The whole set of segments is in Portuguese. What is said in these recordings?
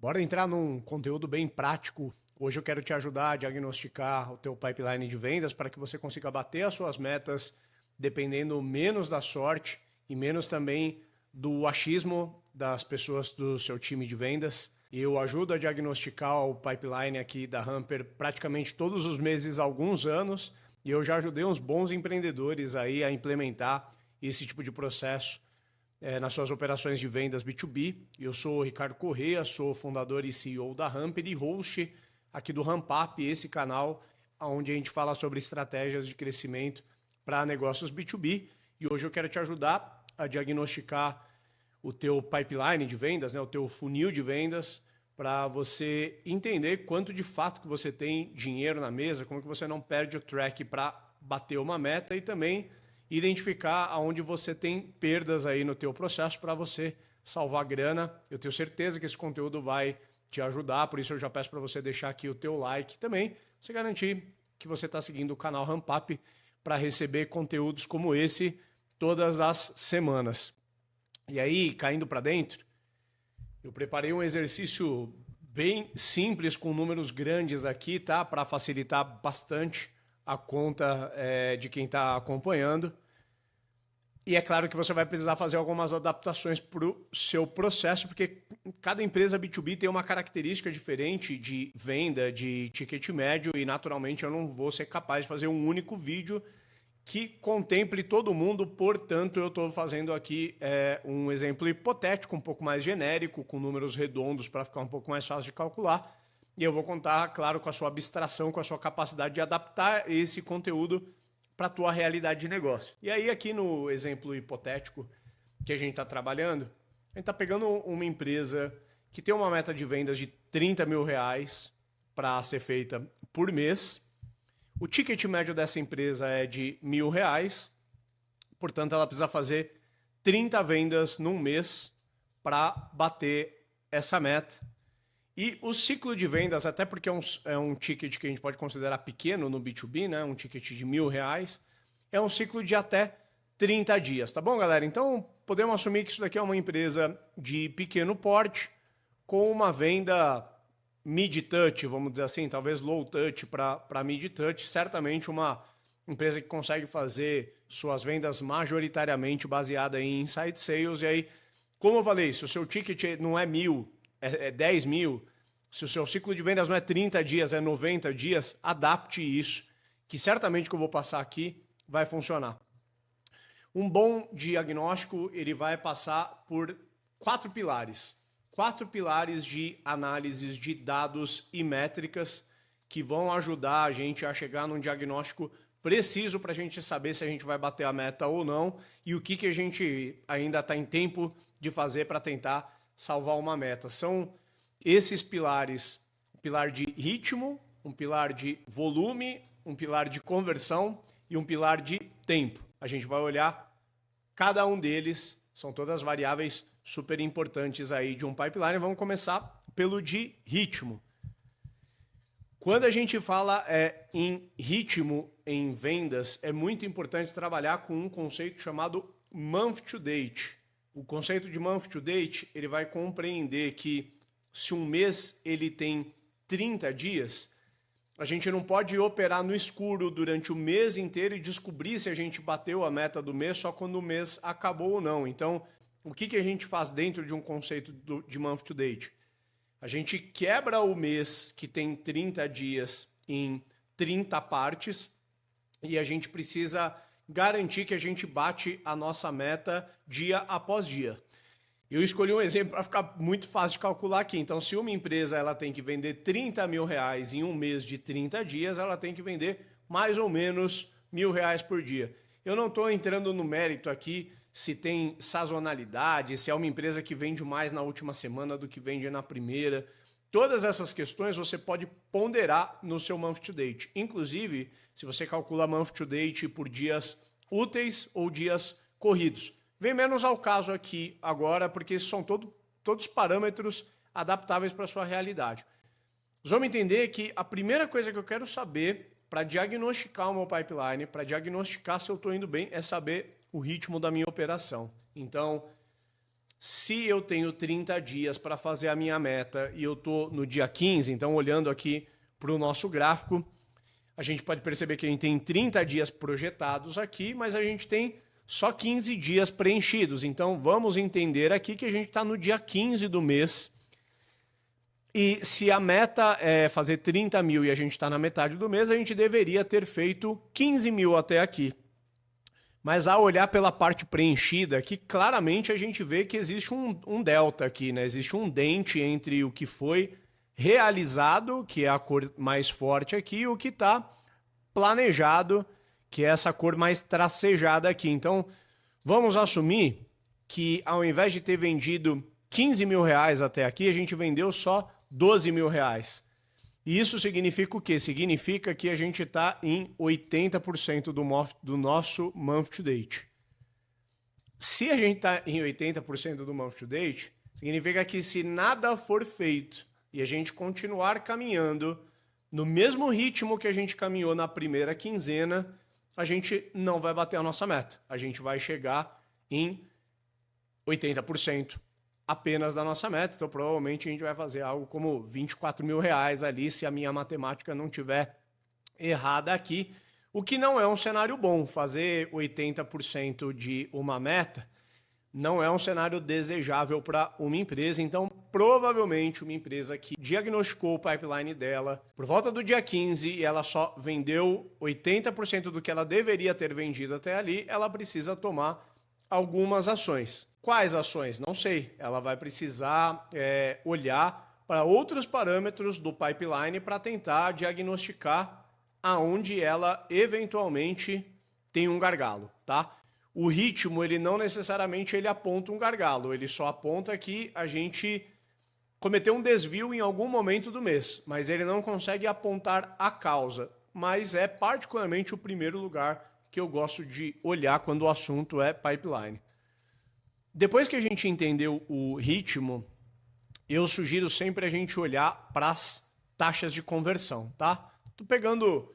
Bora entrar num conteúdo bem prático. Hoje eu quero te ajudar a diagnosticar o teu pipeline de vendas para que você consiga bater as suas metas dependendo menos da sorte e menos também do achismo das pessoas do seu time de vendas. Eu ajudo a diagnosticar o pipeline aqui da Hamper praticamente todos os meses há alguns anos e eu já ajudei uns bons empreendedores aí a implementar esse tipo de processo nas suas operações de vendas B2B. Eu sou o Ricardo Corrêa, sou fundador e CEO da Hamper e host aqui do RampUp, esse canal onde a gente fala sobre estratégias de crescimento para negócios B2B. E hoje eu quero te ajudar a diagnosticar o teu pipeline de vendas, né, o teu funil de vendas, para você entender quanto de fato que você tem dinheiro na mesa, como que você não perde o track para bater uma meta e também identificar aonde você tem perdas aí no teu processo para você salvar grana. Eu tenho certeza que esse conteúdo vai te ajudar, por isso eu já peço para você deixar aqui o teu like também, você garantir que você está seguindo o canal RampUp para receber conteúdos como esse todas as semanas. E aí, caindo para dentro, eu preparei um exercício bem simples com números grandes aqui, tá? Para facilitar bastante a conta de quem está acompanhando. E é claro que você vai precisar fazer algumas adaptações para o seu processo, porque cada empresa B2B tem uma característica diferente de venda, de ticket médio, e naturalmente eu não vou ser capaz de fazer um único vídeo que contemple todo mundo, portanto eu estou fazendo aqui um exemplo hipotético, um pouco mais genérico, com números redondos para ficar um pouco mais fácil de calcular. E eu vou contar, claro, com a sua abstração, com a sua capacidade de adaptar esse conteúdo para a tua realidade de negócio. E aí aqui no exemplo hipotético que a gente está trabalhando, a gente está pegando uma empresa que tem uma meta de vendas de 30 mil reais para ser feita por mês. O ticket médio dessa empresa é de R$ 1.000, portanto ela precisa fazer 30 vendas num mês para bater essa meta. E o ciclo de vendas, até porque é um ticket que a gente pode considerar pequeno no B2B, né? Um ticket de R$ 1.000, é um ciclo de até 30 dias, tá bom, galera? Então podemos assumir que isso daqui é uma empresa de pequeno porte, com uma venda mid-touch, vamos dizer assim, talvez low-touch para mid-touch, certamente uma empresa que consegue fazer suas vendas majoritariamente baseada em inside sales. E aí, como eu falei, se o seu ticket não é 1.000, é 10 mil, se o seu ciclo de vendas não é 30 dias, é 90 dias, adapte isso, que certamente o que eu vou passar aqui vai funcionar. Um bom diagnóstico, ele vai passar por 4 pilares. 4 pilares de análises de dados e métricas que vão ajudar a gente a chegar num diagnóstico preciso para a gente saber se a gente vai bater a meta ou não e o que a gente ainda está em tempo de fazer para tentar salvar uma meta. São esses pilares: um pilar de ritmo, um pilar de volume, um pilar de conversão e um pilar de tempo. A gente vai olhar cada um deles, são todas variáveis super importantes aí de um pipeline. Vamos começar pelo de ritmo. Quando a gente fala em ritmo em vendas, é muito importante trabalhar com um conceito chamado month to date. O conceito de month to date, ele vai compreender que se um mês ele tem 30 dias, a gente não pode operar no escuro durante o mês inteiro e descobrir se a gente bateu a meta do mês só quando o mês acabou ou não. Então, o que a gente faz dentro de um conceito de month to date? A gente quebra o mês que tem 30 dias em 30 partes e a gente precisa garantir que a gente bate a nossa meta dia após dia. Eu escolhi um exemplo para ficar muito fácil de calcular aqui. Então, se uma empresa ela tem que vender 30 mil reais em um mês de 30 dias, ela tem que vender mais ou menos R$ 1.000 por dia. Eu não estou entrando no mérito aqui se tem sazonalidade, se é uma empresa que vende mais na última semana do que vende na primeira. Todas essas questões você pode ponderar no seu month to date. Inclusive, se você calcula month to date por dias úteis ou dias corridos. Vem menos ao caso aqui agora, porque esses são todos parâmetros adaptáveis para a sua realidade. Vocês vão entender que a primeira coisa que eu quero saber para diagnosticar o meu pipeline, para diagnosticar se eu estou indo bem, é saber o ritmo da minha operação. Então, Se eu tenho 30 dias para fazer a minha meta e eu estou no dia 15, então olhando aqui para o nosso gráfico, a gente pode perceber que a gente tem 30 dias projetados aqui, mas a gente tem só 15 dias preenchidos. Então vamos entender aqui que a gente está no dia 15 do mês. E se a meta é fazer 30 mil e a gente está na metade do mês, a gente deveria ter feito 15 mil até aqui. Mas ao olhar pela parte preenchida aqui, claramente a gente vê que existe um delta aqui, né? Existe um dente entre o que foi realizado, que é a cor mais forte aqui, e o que está planejado, que é essa cor mais tracejada aqui. Então, vamos assumir que ao invés de ter vendido 15 mil reais até aqui, a gente vendeu só 12 mil reais. E isso significa o quê? Significa que a gente está em 80% do nosso month to date. Se a gente está em 80% do month to date, significa que se nada for feito e a gente continuar caminhando no mesmo ritmo que a gente caminhou na primeira quinzena, a gente não vai bater a nossa meta. A gente vai chegar em 80% apenas da nossa meta, então provavelmente a gente vai fazer algo como 24 mil reais ali, se a minha matemática não tiver errada aqui, o que não é um cenário bom. Fazer 80% de uma meta não é um cenário desejável para uma empresa, então provavelmente uma empresa que diagnosticou o pipeline dela por volta do dia 15 e ela só vendeu 80% do que ela deveria ter vendido até ali, ela precisa tomar algumas ações. Quais ações? Não sei. Ela vai precisar olhar para outros parâmetros do pipeline para tentar diagnosticar aonde ela eventualmente tem um gargalo, tá? O ritmo, ele não necessariamente ele aponta um gargalo, ele só aponta que a gente cometeu um desvio em algum momento do mês, mas ele não consegue apontar a causa. Mas é particularmente o primeiro lugar que eu gosto de olhar quando o assunto é pipeline. Depois que a gente entendeu o ritmo, eu sugiro sempre a gente olhar para as taxas de conversão, tá? Tô pegando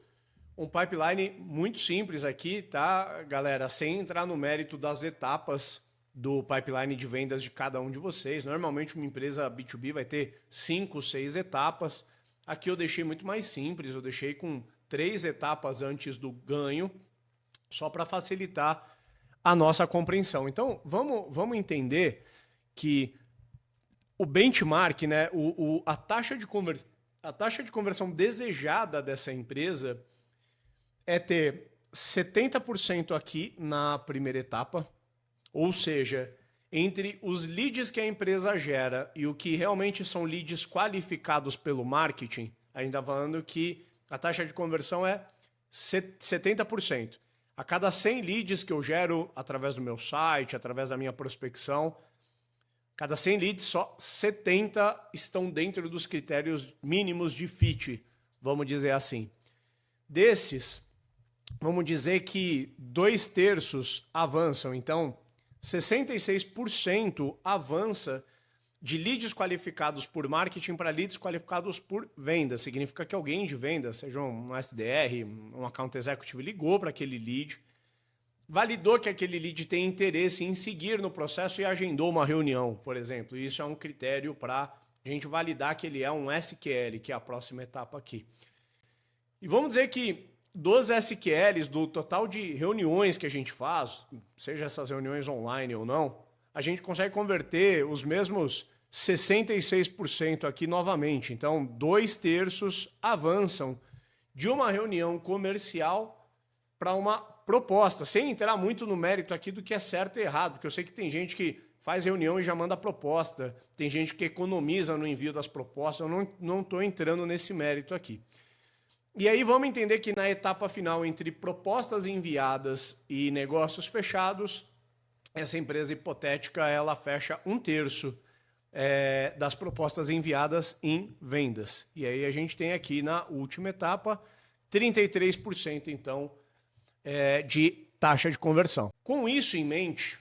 um pipeline muito simples aqui, tá, galera? Sem entrar no mérito das etapas do pipeline de vendas de cada um de vocês. Normalmente uma empresa B2B vai ter 5, 6 etapas. Aqui eu deixei muito mais simples, eu deixei com 3 etapas antes do ganho, só para facilitar a nossa compreensão. Então, vamos entender que o benchmark, né, a taxa de conversão desejada dessa empresa é ter 70% aqui na primeira etapa, ou seja, entre os leads que a empresa gera e o que realmente são leads qualificados pelo marketing, ainda falando que a taxa de conversão é 70%. A cada 100 leads que eu gero através do meu site, através da minha prospecção, cada 100 leads, só 70 estão dentro dos critérios mínimos de fit, vamos dizer assim. Desses, vamos dizer que 2/3 avançam. Então, 66% avança de leads qualificados por marketing para leads qualificados por venda. Significa que alguém de venda, seja um SDR, um account executive, ligou para aquele lead, validou que aquele lead tem interesse em seguir no processo e agendou uma reunião, por exemplo. Isso é um critério para a gente validar que ele é um SQL, que é a próxima etapa aqui. E vamos dizer que dos SQLs, do total de reuniões que a gente faz, seja essas reuniões online ou não, a gente consegue converter os mesmos 66% aqui novamente. Então, 2/3 avançam de uma reunião comercial para uma proposta, sem entrar muito no mérito aqui do que é certo e errado, porque eu sei que tem gente que faz reunião e já manda proposta, tem gente que economiza no envio das propostas, eu não estou entrando nesse mérito aqui. E aí vamos entender que na etapa final, entre propostas enviadas e negócios fechados, essa empresa hipotética ela fecha 1/3 das propostas enviadas em vendas. E aí a gente tem aqui na última etapa 33% então de taxa de conversão. Com isso em mente,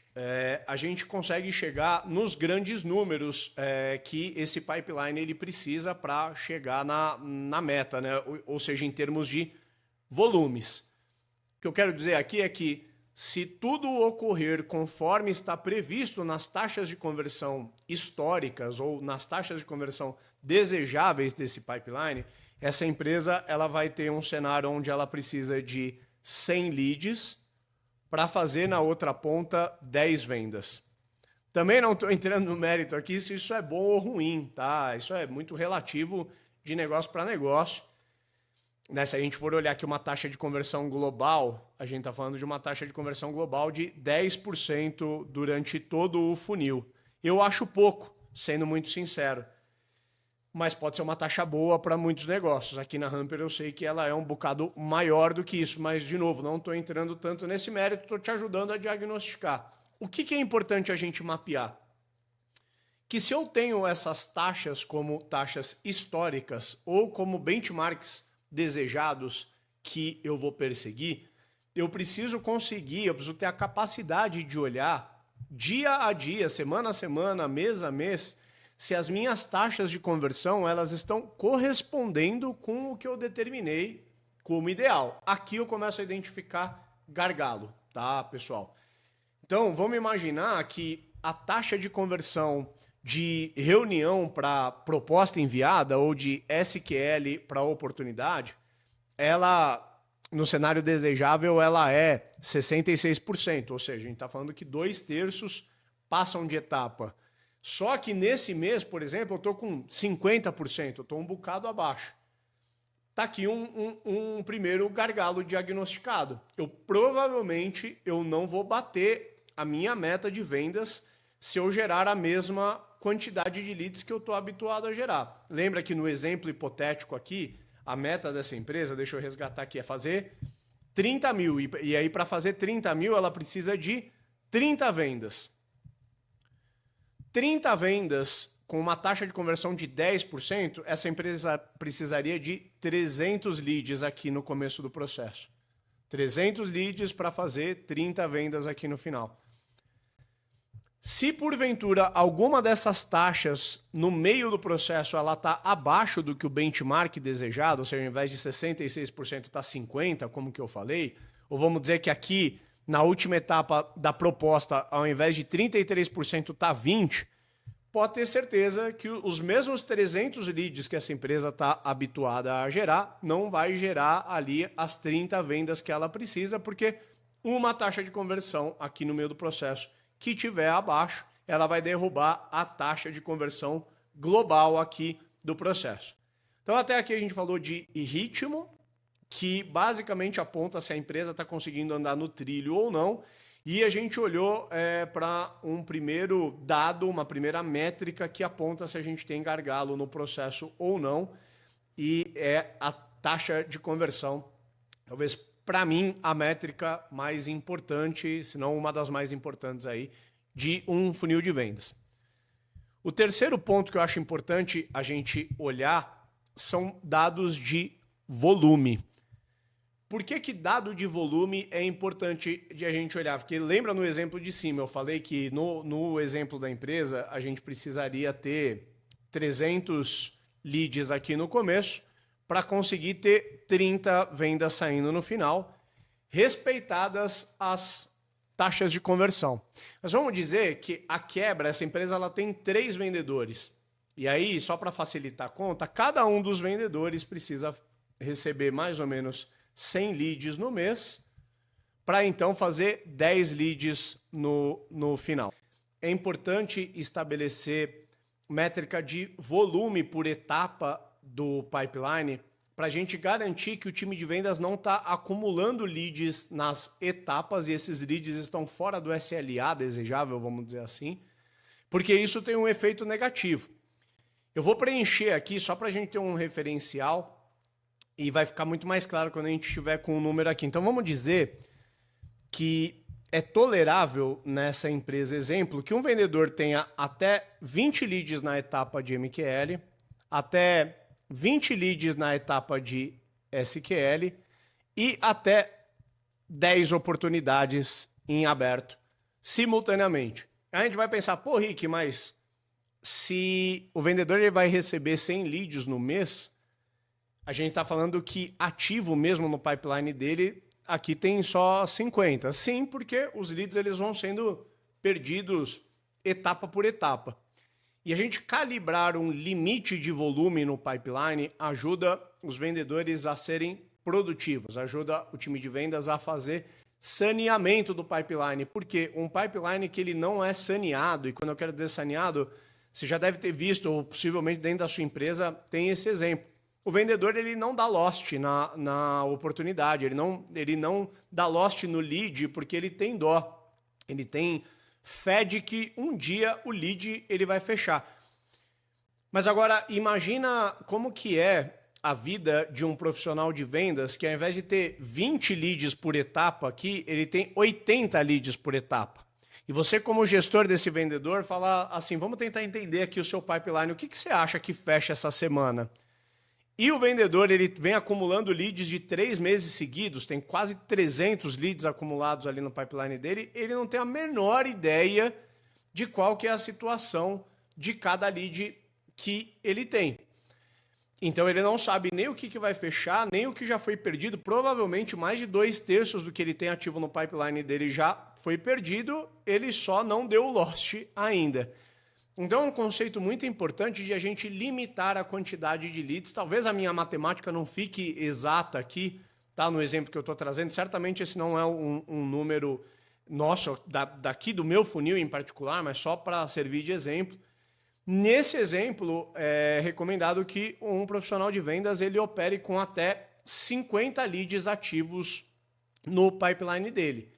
a gente consegue chegar nos grandes números que esse pipeline ele precisa para chegar na meta, né? Ou seja, em termos de volumes. O que eu quero dizer aqui é que se tudo ocorrer conforme está previsto nas taxas de conversão históricas ou nas taxas de conversão desejáveis desse pipeline, essa empresa ela vai ter um cenário onde ela precisa de 100 leads para fazer na outra ponta 10 vendas. Também não estou entrando no mérito aqui se isso é bom ou ruim, tá? Isso é muito relativo de negócio para negócio. Se a gente for olhar aqui uma taxa de conversão global, a gente está falando de uma taxa de conversão global de 10% durante todo o funil. Eu acho pouco, sendo muito sincero. Mas pode ser uma taxa boa para muitos negócios. Aqui na Hamper eu sei que ela é um bocado maior do que isso, mas, de novo, não estou entrando tanto nesse mérito, estou te ajudando a diagnosticar. O que é importante a gente mapear? Que se eu tenho essas taxas como taxas históricas ou como benchmarks desejados que eu vou perseguir, eu preciso ter a capacidade de olhar dia a dia, semana a semana, mês a mês, se as minhas taxas de conversão elas estão correspondendo com o que eu determinei como ideal. Aqui eu começo a identificar gargalo, tá, pessoal? Então, vamos imaginar que a taxa de conversão de reunião para proposta enviada ou de SQL para oportunidade, ela, no cenário desejável, ela é 66%, ou seja, a gente está falando que 2/3 passam de etapa. Só que nesse mês, por exemplo, eu estou com 50%, eu estou um bocado abaixo. Está aqui um primeiro gargalo diagnosticado. Provavelmente eu não vou bater a minha meta de vendas se eu gerar a mesma quantidade de leads que eu estou habituado a gerar. Lembra que no exemplo hipotético aqui, a meta dessa empresa, deixa eu resgatar aqui, é fazer 30 mil. E aí, para fazer 30 mil, ela precisa de 30 vendas. 30 vendas com uma taxa de conversão de 10%, essa empresa precisaria de 300 leads aqui no começo do processo. 300 leads para fazer 30 vendas aqui no final. Se porventura alguma dessas taxas no meio do processo ela está abaixo do que o benchmark desejado, ou seja, ao invés de 66% está 50%, como que eu falei, ou vamos dizer que aqui na última etapa da proposta, ao invés de 33% está 20%, pode ter certeza que os mesmos 300 leads que essa empresa está habituada a gerar, não vai gerar ali as 30 vendas que ela precisa, porque uma taxa de conversão aqui no meio do processo que tiver abaixo, ela vai derrubar a taxa de conversão global aqui do processo. Então até aqui a gente falou de ritmo, que basicamente aponta se a empresa está conseguindo andar no trilho ou não, e a gente olhou para um primeiro dado, uma primeira métrica que aponta se a gente tem gargalo no processo ou não, e é a taxa de conversão. Talvez, para mim, a métrica mais importante, se não uma das mais importantes aí, de um funil de vendas. O terceiro ponto que eu acho importante a gente olhar são dados de volume. Por que dado de volume é importante de a gente olhar? Porque lembra no exemplo de cima, eu falei que no exemplo da empresa a gente precisaria ter 300 leads aqui no começo para conseguir ter 30 vendas saindo no final, respeitadas as taxas de conversão. Mas vamos dizer que a quebra, essa empresa ela tem 3 vendedores. E aí, só para facilitar a conta, cada um dos vendedores precisa receber mais ou menos 100 leads no mês, para então fazer 10 leads no final. É importante estabelecer métrica de volume por etapa do pipeline, para a gente garantir que o time de vendas não está acumulando leads nas etapas e esses leads estão fora do SLA desejável, vamos dizer assim, porque isso tem um efeito negativo. Eu vou preencher aqui só para a gente ter um referencial e vai ficar muito mais claro quando a gente estiver com o número aqui. Então vamos dizer que é tolerável nessa empresa exemplo que um vendedor tenha até 20 leads na etapa de MQL, até 20 leads na etapa de SQL e até 10 oportunidades em aberto simultaneamente. Aí a gente vai pensar, pô, Rick, mas se o vendedor ele vai receber 100 leads no mês, a gente está falando que ativo mesmo no pipeline dele aqui tem só 50. Sim, porque os leads eles vão sendo perdidos etapa por etapa. E a gente calibrar um limite de volume no pipeline ajuda os vendedores a serem produtivos, ajuda o time de vendas a fazer saneamento do pipeline, porque um pipeline que ele não é saneado, e quando eu quero dizer saneado, você já deve ter visto, ou possivelmente dentro da sua empresa tem esse exemplo. O vendedor ele não dá lost na oportunidade, ele não dá lost no lead porque ele tem dó, ele tem fé de que um dia o lead ele vai fechar. Mas agora imagina como que é a vida de um profissional de vendas que ao invés de ter 20 leads por etapa aqui, ele tem 80 leads por etapa. E você como gestor desse vendedor fala assim, vamos tentar entender aqui o seu pipeline, o que você acha que fecha essa semana? E o vendedor ele vem acumulando leads de 3 meses seguidos, tem quase 300 leads acumulados ali no pipeline dele, ele não tem a menor ideia de qual que é a situação de cada lead que ele tem. Então ele não sabe nem o que vai fechar, nem o que já foi perdido. Provavelmente mais de 2/3 do que ele tem ativo no pipeline dele já foi perdido, ele só não deu lost ainda. Então é um conceito muito importante de a gente limitar a quantidade de leads. Talvez a minha matemática não fique exata aqui, tá? No exemplo que eu estou trazendo. Certamente esse não é um número nosso, daqui do meu funil em particular, mas só para servir de exemplo. Nesse exemplo, é recomendado que um profissional de vendas ele opere com até 50 leads ativos no pipeline dele.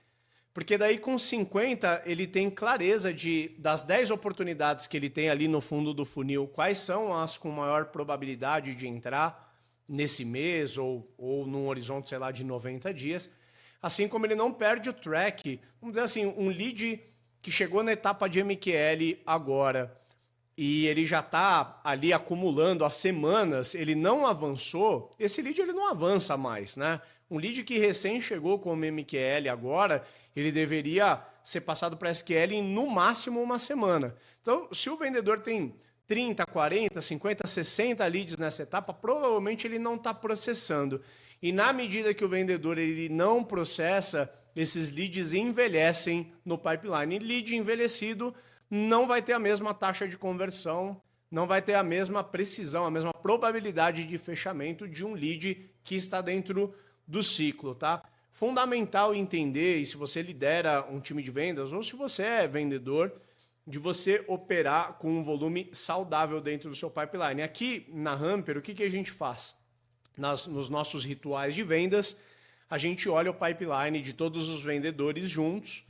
Porque daí com 50 ele tem clareza das 10 oportunidades que ele tem ali no fundo do funil, quais são as com maior probabilidade de entrar nesse mês ou num horizonte, sei lá, de 90 dias. Assim como ele não perde o track, vamos dizer assim, um lead que chegou na etapa de MQL agora e ele já está ali acumulando as semanas, ele não avançou, esse lead ele não avança mais, né? Um lead que recém chegou com o MQL agora, ele deveria ser passado para SQL em no máximo uma semana. Então, se o vendedor tem 30, 40, 50, 60 leads nessa etapa, provavelmente ele não está processando. E na medida que o vendedor ele não processa, esses leads envelhecem no pipeline. E lead envelhecido não vai ter a mesma taxa de conversão, não vai ter a mesma precisão, a mesma probabilidade de fechamento de um lead que está dentro do ciclo, tá? Fundamental entender, e se você lidera um time de vendas, ou se você é vendedor, de você operar com um volume saudável dentro do seu pipeline. Aqui na Hamper, o que a gente faz? Nos nossos rituais de vendas, a gente olha o pipeline de todos os vendedores juntos,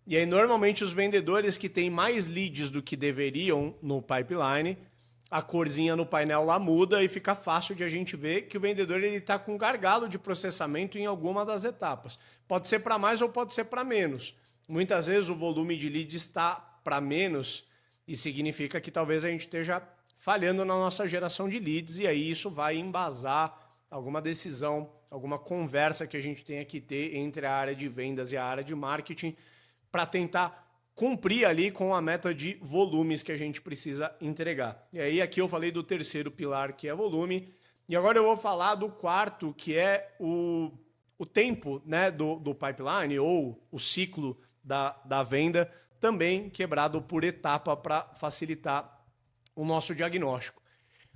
e aí normalmente os vendedores que têm mais leads do que deveriam no pipeline, a corzinha no painel lá muda e fica fácil de a gente ver que o vendedor está com gargalo de processamento em alguma das etapas. Pode ser para mais ou pode ser para menos. Muitas vezes o volume de leads está para menos e significa que talvez a gente esteja falhando na nossa geração de leads e aí isso vai embasar alguma decisão, alguma conversa que a gente tenha que ter entre a área de vendas e a área de marketing para tentar cumprir ali com a meta de volumes que a gente precisa entregar. E aí aqui eu falei do terceiro pilar, que é volume, e agora eu vou falar do quarto, que é o tempo, né, do pipeline ou o ciclo da venda, também quebrado por etapa para facilitar o nosso diagnóstico.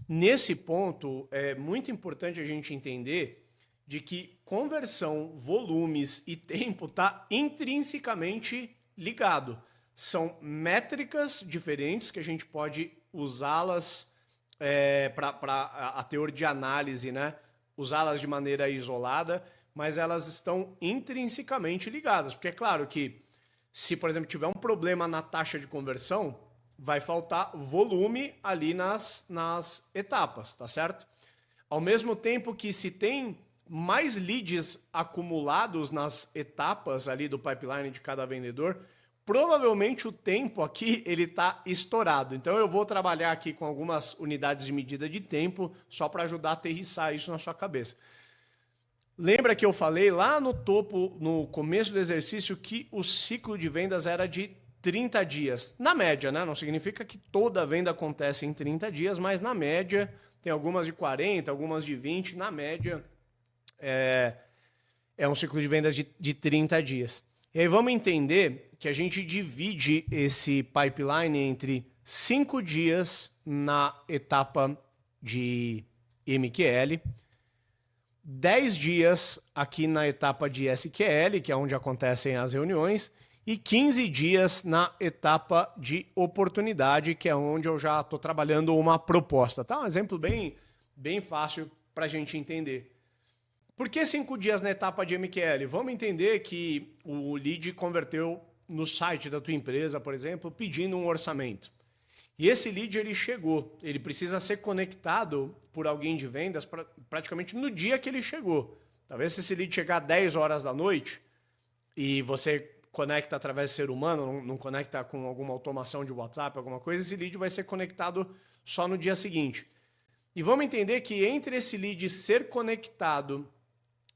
Nesse ponto, é muito importante a gente entender de que conversão, volumes e tempo está intrinsecamente ligado. São métricas diferentes que a gente pode usá-las para a teor de análise, né? Usá-las de maneira isolada, mas elas estão intrinsecamente ligadas. Porque é claro que se, por exemplo, tiver um problema na taxa de conversão, vai faltar volume ali nas etapas, tá certo? Ao mesmo tempo que se tem mais leads acumulados nas etapas ali do pipeline de cada vendedor, provavelmente o tempo aqui ele está estourado. Então eu vou trabalhar aqui com algumas unidades de medida de tempo só para ajudar a aterrissar isso na sua cabeça. Lembra que eu falei lá no topo, no começo do exercício, que o ciclo de vendas era de 30 dias. Na média, né? Não significa que toda venda acontece em 30 dias, mas na média, tem algumas de 40, algumas de 20, na média é um ciclo de vendas de 30 dias. E aí vamos entender que a gente divide esse pipeline entre 5 dias na etapa de MQL, 10 dias aqui na etapa de SQL, que é onde acontecem as reuniões, e 15 dias na etapa de oportunidade, que é onde eu já estou trabalhando uma proposta. Tá? Um exemplo bem fácil para a gente entender. Por que 5 dias na etapa de MQL? Vamos entender que o lead converteu no site da tua empresa, por exemplo, pedindo um orçamento. E esse lead ele chegou, ele precisa ser conectado por alguém de vendas praticamente no dia que ele chegou. Talvez se esse lead chegar às 10 horas da noite e você conecta através de ser humano, não conecta com alguma automação de WhatsApp, alguma coisa, esse lead vai ser conectado só no dia seguinte. E vamos entender que entre esse lead ser conectado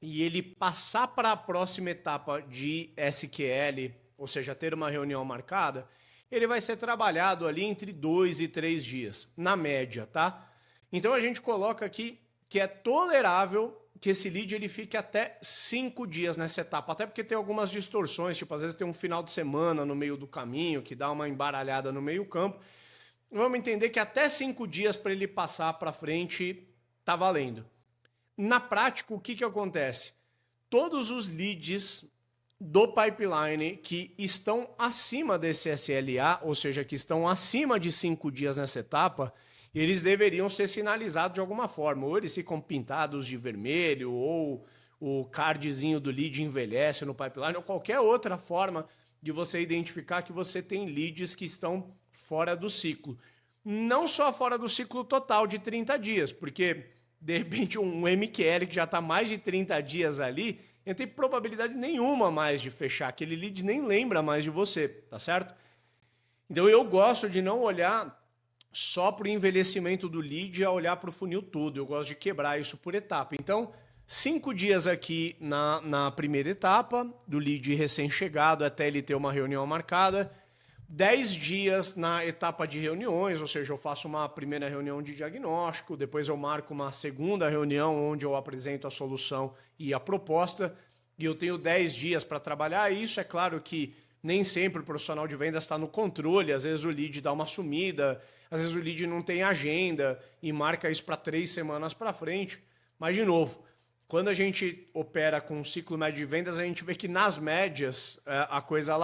e ele passar para a próxima etapa de SQL, ou seja, ter uma reunião marcada, ele vai ser trabalhado ali entre 2 e 3 dias, na média, tá? Então a gente coloca aqui que é tolerável que esse lead ele fique até 5 dias nessa etapa, até porque tem algumas distorções, tipo às vezes tem um final de semana no meio do caminho, que dá uma embaralhada no meio campo. Vamos entender que até 5 dias para ele passar para frente tá valendo. Na prática, o que acontece? Todos os leads do pipeline que estão acima desse SLA, ou seja, que estão acima de 5 dias nessa etapa, eles deveriam ser sinalizados de alguma forma. Ou eles ficam pintados de vermelho, ou o cardzinho do lead envelhece no pipeline, ou qualquer outra forma de você identificar que você tem leads que estão fora do ciclo. Não só fora do ciclo total de 30 dias, porque de repente um MQL que já está mais de 30 dias ali, não tem probabilidade nenhuma mais de fechar. Aquele lead nem lembra mais de você, tá certo? Então eu gosto de não olhar só para o envelhecimento do lead, a olhar para o funil todo. Eu gosto de quebrar isso por etapa. Então, 5 dias aqui na primeira etapa, do lead recém-chegado até ele ter uma reunião marcada. 10 dias na etapa de reuniões, ou seja, eu faço uma primeira reunião de diagnóstico, depois eu marco uma segunda reunião onde eu apresento a solução e a proposta, e eu tenho 10 dias para trabalhar isso. É claro que nem sempre o profissional de vendas está no controle, às vezes o lead dá uma sumida, às vezes o lead não tem agenda e marca isso para 3 semanas para frente, mas de novo, quando a gente opera com um ciclo médio de vendas, a gente vê que nas médias a coisa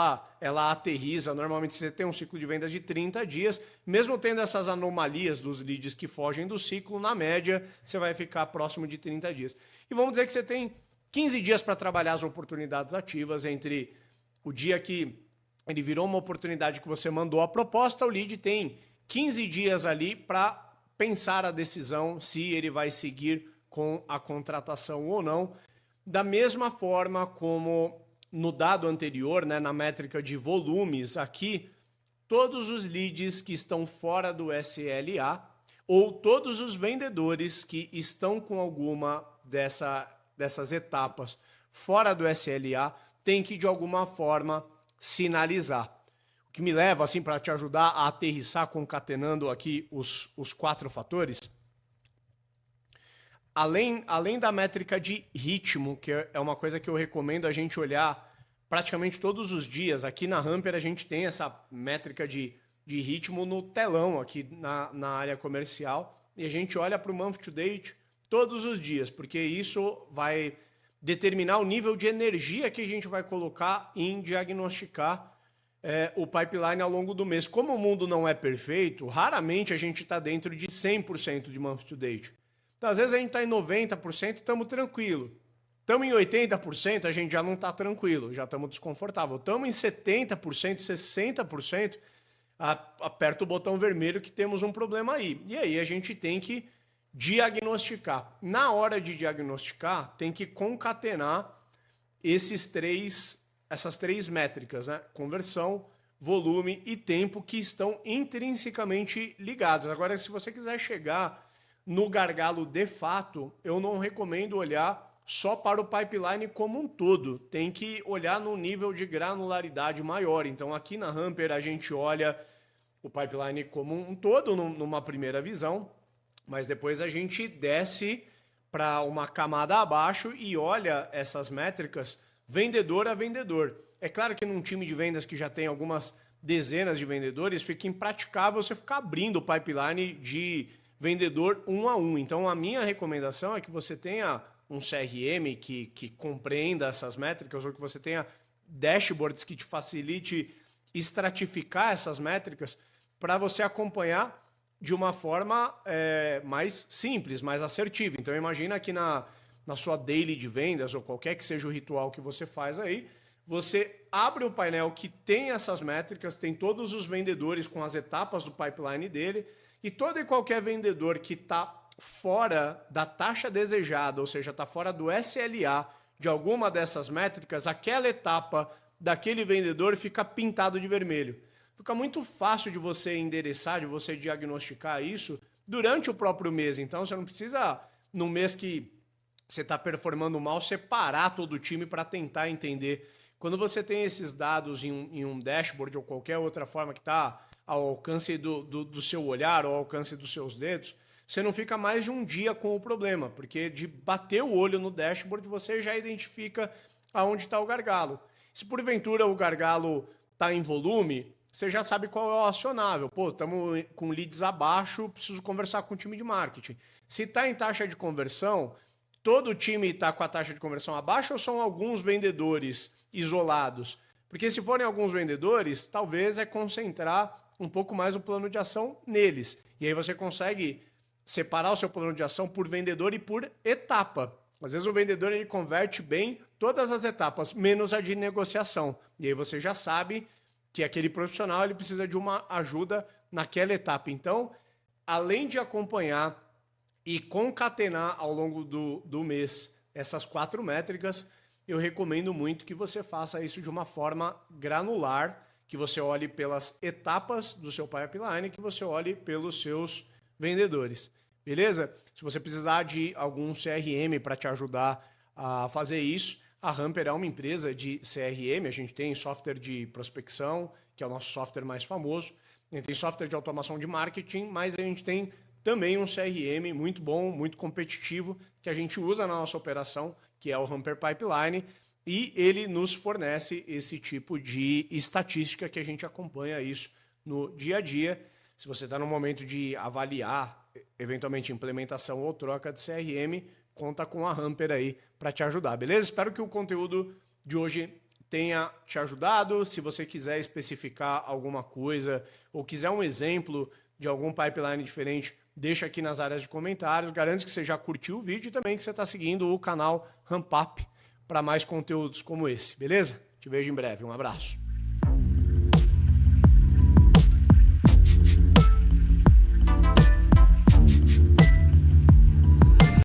ela aterriza. Normalmente você tem um ciclo de vendas de 30 dias, mesmo tendo essas anomalias dos leads que fogem do ciclo, na média você vai ficar próximo de 30 dias. E vamos dizer que você tem 15 dias para trabalhar as oportunidades ativas entre o dia que ele virou uma oportunidade que você mandou a proposta, o lead tem 15 dias ali para pensar a decisão se ele vai seguir com a contratação ou não, da mesma forma como no dado anterior, né, na métrica de volumes aqui, todos os leads que estão fora do SLA ou todos os vendedores que estão com alguma dessas etapas fora do SLA tem que de alguma forma sinalizar. O que me leva assim para te ajudar a aterrissar concatenando aqui os 4 fatores. Além da métrica de ritmo, que é uma coisa que eu recomendo a gente olhar praticamente todos os dias, aqui na Hamper a gente tem essa métrica de ritmo no telão aqui na área comercial, e a gente olha para o month to date todos os dias, porque isso vai determinar o nível de energia que a gente vai colocar em diagnosticar o pipeline ao longo do mês. Como o mundo não é perfeito, raramente a gente está dentro de 100% de month to date. Então, às vezes a gente está em 90%, estamos tranquilo. Estamos em 80%, a gente já não está tranquilo, já estamos desconfortável. Estamos em 70%, 60%, aperta o botão vermelho que temos um problema aí. E aí a gente tem que diagnosticar. Na hora de diagnosticar, tem que concatenar essas três métricas, né? Conversão, volume e tempo, que estão intrinsecamente ligados. Agora, se você quiser chegar no gargalo de fato, eu não recomendo olhar só para o pipeline como um todo. Tem que olhar num nível de granularidade maior. Então, aqui na Hamper, a gente olha o pipeline como um todo, numa primeira visão, mas depois a gente desce para uma camada abaixo e olha essas métricas vendedor a vendedor. É claro que num time de vendas que já tem algumas dezenas de vendedores, fica impraticável você ficar abrindo o pipeline de vendedor um a um. Então a minha recomendação é que você tenha um CRM que compreenda essas métricas, ou que você tenha dashboards que te facilite estratificar essas métricas para você acompanhar de uma forma mais simples, mais assertiva. Então imagina que na sua daily de vendas, ou qualquer que seja o ritual que você faz aí, você abre um painel que tem essas métricas, tem todos os vendedores com as etapas do pipeline dele, e todo e qualquer vendedor que está fora da taxa desejada, ou seja, está fora do SLA de alguma dessas métricas, aquela etapa daquele vendedor fica pintado de vermelho. Fica muito fácil de você endereçar, de você diagnosticar isso durante o próprio mês. Então você não precisa, no mês que você está performando mal, separar todo o time para tentar entender. Quando você tem esses dados em um dashboard ou qualquer outra forma que está ao alcance do seu olhar ou ao alcance dos seus dedos, você não fica mais de um dia com o problema, porque de bater o olho no dashboard você já identifica aonde está o gargalo. Se porventura o gargalo está em volume, você já sabe qual é o acionável. Pô, estamos com leads abaixo, preciso conversar com o time de marketing. Se está em taxa de conversão, todo o time está com a taxa de conversão abaixo ou são alguns vendedores isolados? Porque se forem alguns vendedores, talvez é concentrar um pouco mais o plano de ação neles. E aí você consegue separar o seu plano de ação por vendedor e por etapa. Às vezes o vendedor ele converte bem todas as etapas, menos a de negociação. E aí você já sabe que aquele profissional ele precisa de uma ajuda naquela etapa. Então, além de acompanhar e concatenar ao longo do mês essas 4 métricas, eu recomendo muito que você faça isso de uma forma granular, que você olhe pelas etapas do seu pipeline, que você olhe pelos seus vendedores. Beleza? Se você precisar de algum CRM para te ajudar a fazer isso, a Hamper é uma empresa de CRM, a gente tem software de prospecção, que é o nosso software mais famoso, a gente tem software de automação de marketing, mas a gente tem também um CRM muito bom, muito competitivo, que a gente usa na nossa operação, que é o Hamper Pipeline, e ele nos fornece esse tipo de estatística que a gente acompanha isso no dia a dia. Se você está no momento de avaliar, eventualmente, implementação ou troca de CRM, conta com a Hamper aí para te ajudar, beleza? Espero que o conteúdo de hoje tenha te ajudado. Se você quiser especificar alguma coisa ou quiser um exemplo de algum pipeline diferente, deixa aqui nas áreas de comentários. Garanto que você já curtiu o vídeo e também que você está seguindo o canal RampUp para mais conteúdos como esse, beleza? Te vejo em breve. Um abraço.